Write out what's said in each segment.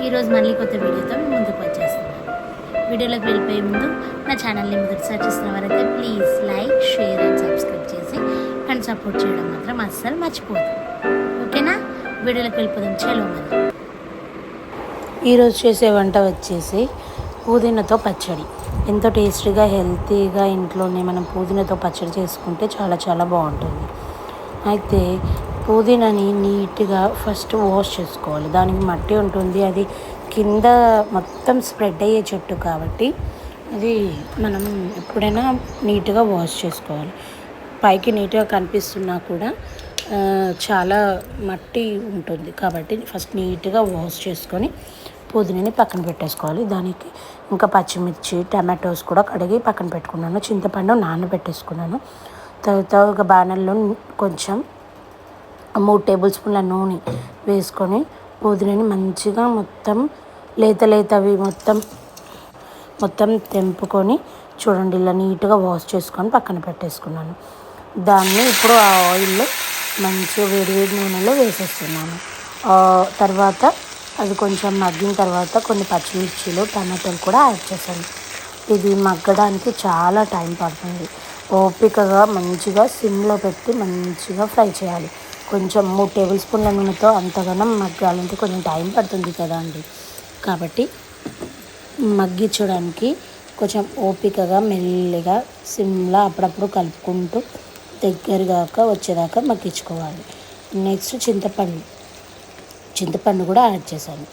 ఈరోజు మళ్ళీ కొత్త వీడియోతో మీ ముందుకు వచ్చేస్తున్నాను. వీడియోలోకి వెళ్ళిపోయే ముందు నా ఛానల్ని మొదటిసారి చూసిన వారైతే please like, share and subscribe చేసి అండ్ సపోర్ట్ చేయడం మాత్రం అస్సలు మర్చిపోదు. ఓకేనా? వీడియోలోకి వెళ్ళిపోదాం. చలో మరి. ఈరోజు చేసే వంట వచ్చేసి పుదీనాతో పచ్చడి. ఎంతో టేస్టీగా హెల్తీగా ఇంట్లోనే మనం పుదీనాతో పచ్చడి చేసుకుంటే చాలా చాలా బాగుంటుంది. అయితే పుదీనాని నీట్గా ఫస్ట్ వాష్ చేసుకోవాలి. దానికి మట్టి ఉంటుంది, అది కింద మొత్తం స్ప్రెడ్ అయ్యే చెట్టు కాబట్టి అది మనం ఎప్పుడైనా నీట్గా వాష్ చేసుకోవాలి. పైకి నీట్గా కనిపిస్తున్నా కూడా చాలా మట్టి ఉంటుంది కాబట్టి ఫస్ట్ నీట్గా వాష్ చేసుకొని పుదీనాని పక్కన పెట్టేసుకోవాలి. దానికి ఇంకా పచ్చిమిర్చి, టమాటోస్ కూడా కడిగి పక్కన పెట్టుకున్నాను. చింతపండు నానబెట్టేసుకున్నాను. తర్వాత ఒక బాణల్లో కొంచెం 3 టేబుల్ స్పూన్ల నూనె వేసుకొని పుదీనాని మంచిగా మొత్తం లేతవి మొత్తం తెంపుకొని చూడండి ఇలా నీట్గా వాష్ చేసుకొని పక్కన పెట్టేసుకున్నాను. దాన్ని ఇప్పుడు ఆ ఆయిల్లో మంచిగా వేడి నూనెలో వేసేస్తున్నాను. తర్వాత అది కొంచెం మగ్గిన తర్వాత కొన్ని పచ్చిమిర్చిలు, టమాటాలు కూడా యాడ్ చేశాను. ఇది మగ్గడానికి చాలా టైం పడుతుంది. ఓపికగా మంచిగా సిమ్లో పెట్టి మంచిగా ఫ్రై చేయాలి. కొంచెం 3 టేబుల్ స్పూన్ల నూనెతో అంతగానం మగ్గాలంటే కొంచెం టైం పడుతుంది కదా అండి. కాబట్టి మగ్గించడానికి కొంచెం ఓపికగా మెల్లిగా సిమ్లో అప్పుడప్పుడు కలుపుకుంటూ దగ్గరగా వచ్చేదాకా మగ్గించుకోవాలి. నెక్స్ట్ చింతపండు కూడా యాడ్ చేశాను.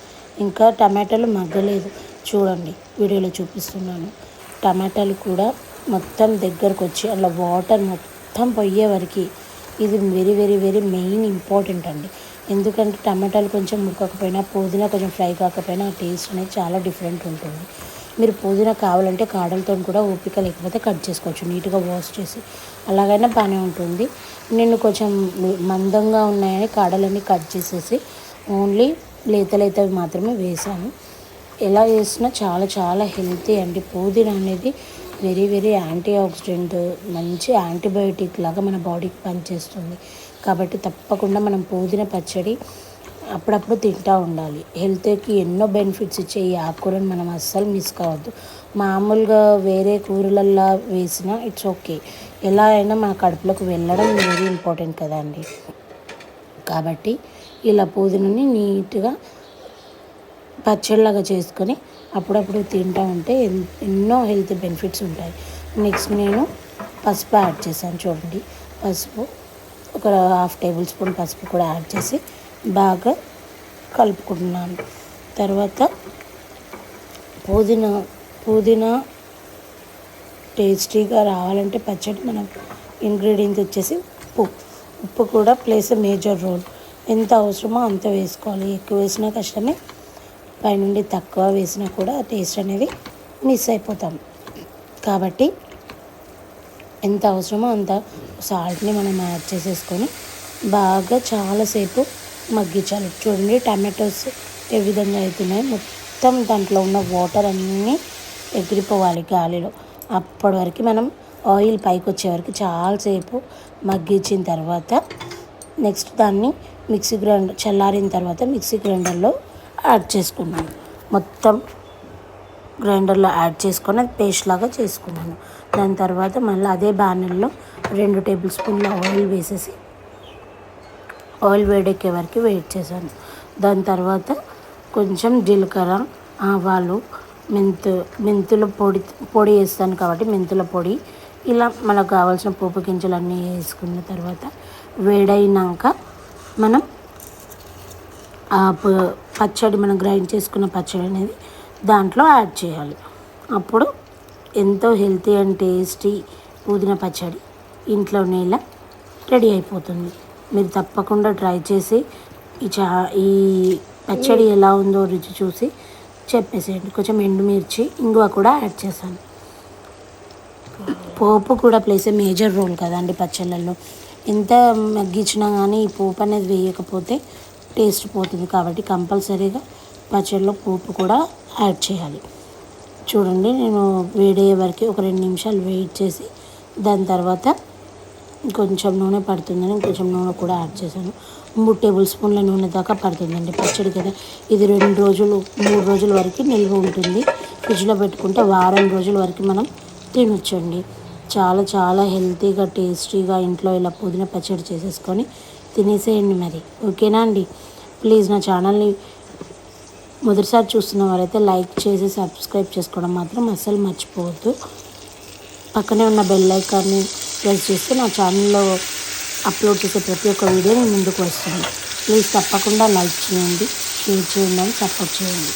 ఇంకా టమాటాలు మగ్గలేదు, చూడండి వీడియోలో చూపిస్తున్నాను. టమాటాలు కూడా మొత్తం దగ్గరకు వచ్చి అలా వాటర్ మొత్తం పోయే వరకు ఇది very very very main important అండి. ఎందుకంటే టమాటాలు కొంచెం ఉడకకపోయినా, పుదీనా కొంచెం ఫ్రై కాకపోయినా ఆ టేస్ట్ అనేది చాలా డిఫరెంట్ ఉంటుంది. మీరు పుదీనా కావాలంటే కాడలతో కూడా ఓపిక లేకపోతే కట్ చేసుకోవచ్చు, నీట్గా వాష్ చేసి అలాగైనా బాగానే ఉంటుంది. నేను కొంచెం మందంగా ఉన్నాయని కాడలన్నీ కట్ చేసేసి ఓన్లీ లేతవి మాత్రమే వేసాను. ఎలా చేసినా చాలా చాలా హెల్తీ అండి. పుదీనా అనేది వెరీ వెరీ యాంటీ ఆక్సిడెంట్, మంచి యాంటీబయోటిక్ లాగా మన బాడీకి పనిచేస్తుంది. కాబట్టి తప్పకుండా మనం పుదీనా పచ్చడి అప్పుడప్పుడు తింటూ ఉండాలి. హెల్త్కి ఎన్నో బెనిఫిట్స్ ఇచ్చే ఈ ఆకుకూరను మనం అస్సలు మిస్ కావద్దు. మామూలుగా వేరే కూరలల్లో వేసినా ఇట్స్ ఓకే, ఎలా అయినా మన కడుపులోకి వెళ్ళడం వెరీ ఇంపార్టెంట్ కదా అండి. కాబట్టి ఇలా పుదీనాని నీట్గా పచ్చడిలాగా చేసుకొని అప్పుడప్పుడు తింటూ ఉంటే ఎన్నో హెల్త్ బెనిఫిట్స్ ఉంటాయి. నెక్స్ట్ నేను పసుపు యాడ్ చేశాను. చూడండి, పసుపు ఒక 1/2 టేబుల్ స్పూన్ పసుపు కూడా యాడ్ చేసి బాగా కలుపుకుంటున్నాను. తర్వాత పుదీనా టేస్టీగా రావాలంటే పచ్చడి మనం ఇంగ్రీడియంట్స్ వచ్చేసి ఉప్పు కూడా ప్లేస్ ఎ మేజర్ రోల్. ఎంత అవసరమో అంత వేసుకోవాలి. ఎక్కువ వేసినా కష్టమే, పైనుండి తక్కువ వేసినా కూడా టేస్ట్ అనేది మిస్ అయిపోతాం. కాబట్టి ఎంత అవసరమో అంత సాల్ట్ని మనం యాడ్ చేసేసుకొని బాగా చాలాసేపు మగ్గించాలి. చూడండి టమాటోస్ ఏ విధంగా అవుతున్నాయి, మొత్తం దాంట్లో ఉన్న వాటర్ అన్నీ ఎగిరిపోవాలి గాలిలో. అప్పటి వరకు మనం ఆయిల్ పైకి వచ్చే వరకు చాలాసేపు మగ్గించిన తర్వాత నెక్స్ట్ దాన్ని చల్లారిన తర్వాత మిక్సీ గ్రైండర్లో యాడ్ చేసుకున్నాను. మొత్తం గ్రైండర్లో యాడ్ చేసుకొని అది పేస్ట్ లాగా చేసుకున్నాను. దాని తర్వాత మళ్ళీ అదే బాణల్లో 2 టేబుల్ స్పూన్ల ఆయిల్ వేసేసి ఆయిల్ వేడెక్కే వరకు వెయిట్ చేశాను. దాని తర్వాత కొంచెం జీలకర్ర, ఆవాలు, మెంతుల పొడి వేస్తాను కాబట్టి మెంతుల పొడి, ఇలా మనకు కావాల్సిన పోపు గింజలన్నీ వేసుకున్న తర్వాత వేడైనాక మనం పచ్చడి మనం గ్రైండ్ చేసుకున్న పచ్చడి అనేది దాంట్లో యాడ్ చేయాలి. అప్పుడు ఎంతో హెల్తీ అండ్ టేస్టీ పుదీనా పచ్చడి ఇంట్లోనే ఇలా రెడీ అయిపోతుంది. మీరు తప్పకుండా ట్రై చేసి ఈ పచ్చడి ఎలా ఉందో రుచి చూసి చెప్పేసేయండి. కొంచెం ఎండుమిర్చి, ఇంగువ కూడా యాడ్ చేశాను. పోపు కూడా ప్లేస్ ఏ మేజర్ రోల్ కదండి పచ్చళ్ళల్లో. ఎంత మగ్గించినా కానీ ఈ పోపు అనేది వేయకపోతే టేస్ట్ పోతుంది. కాబట్టి కంపల్సరీగా పచ్చడిలో పోపు కూడా యాడ్ చేయాలి. చూడండి, నేను వేడయ్యే వరకు ఒక 2 నిమిషాలు వెయిట్ చేసి దాని తర్వాత కొంచెం నూనె పడుతుందని కొంచెం నూనె కూడా యాడ్ చేశాను. 3 టేబుల్ స్పూన్ల నూనె దాకా పడుతుందండి పచ్చడి కదా. ఇది 2 రోజులు 3 రోజుల వరకు నిల్వ ఉంటుంది. ఫ్రిడ్జ్లో పెట్టుకుంటే వారం రోజుల వరకు మనం తినొచ్చండి. చాలా చాలా హెల్తీగా టేస్టీగా ఇంట్లో ఇలా పుదీనా పచ్చడి చేసేసుకొని తినేసేయండి మరి. ఓకేనా అండి? ప్లీజ్ నా ఛానల్ని మొదటిసారి చూస్తున్న వారైతే లైక్ చేసి సబ్స్క్రైబ్ చేసుకోవడం మాత్రం అస్సలు మర్చిపోవద్దు. పక్కనే ఉన్న బెల్ ఐకాన్ని ప్రెస్ చేస్తే నా ఛానల్లో అప్లోడ్ చేసే ప్రతి ఒక్క వీడియో నేను ముందుకు వస్తుంది. ప్లీజ్ తప్పకుండా లైక్ చేయండి, షేర్ చేయండి అని సపోర్ట్ చేయండి.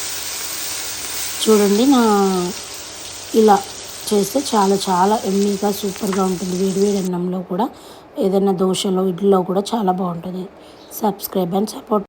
చూడండి ఇలా చేస్తే చాలా చాలా ఎమ్మీగా సూపర్గా ఉంటుంది. వేడివేడి అన్నంలో కూడా, ఏదైనా దోశలో ఇడ్లీలో కూడా చాలా బాగుంటుంది. Subscribe and support.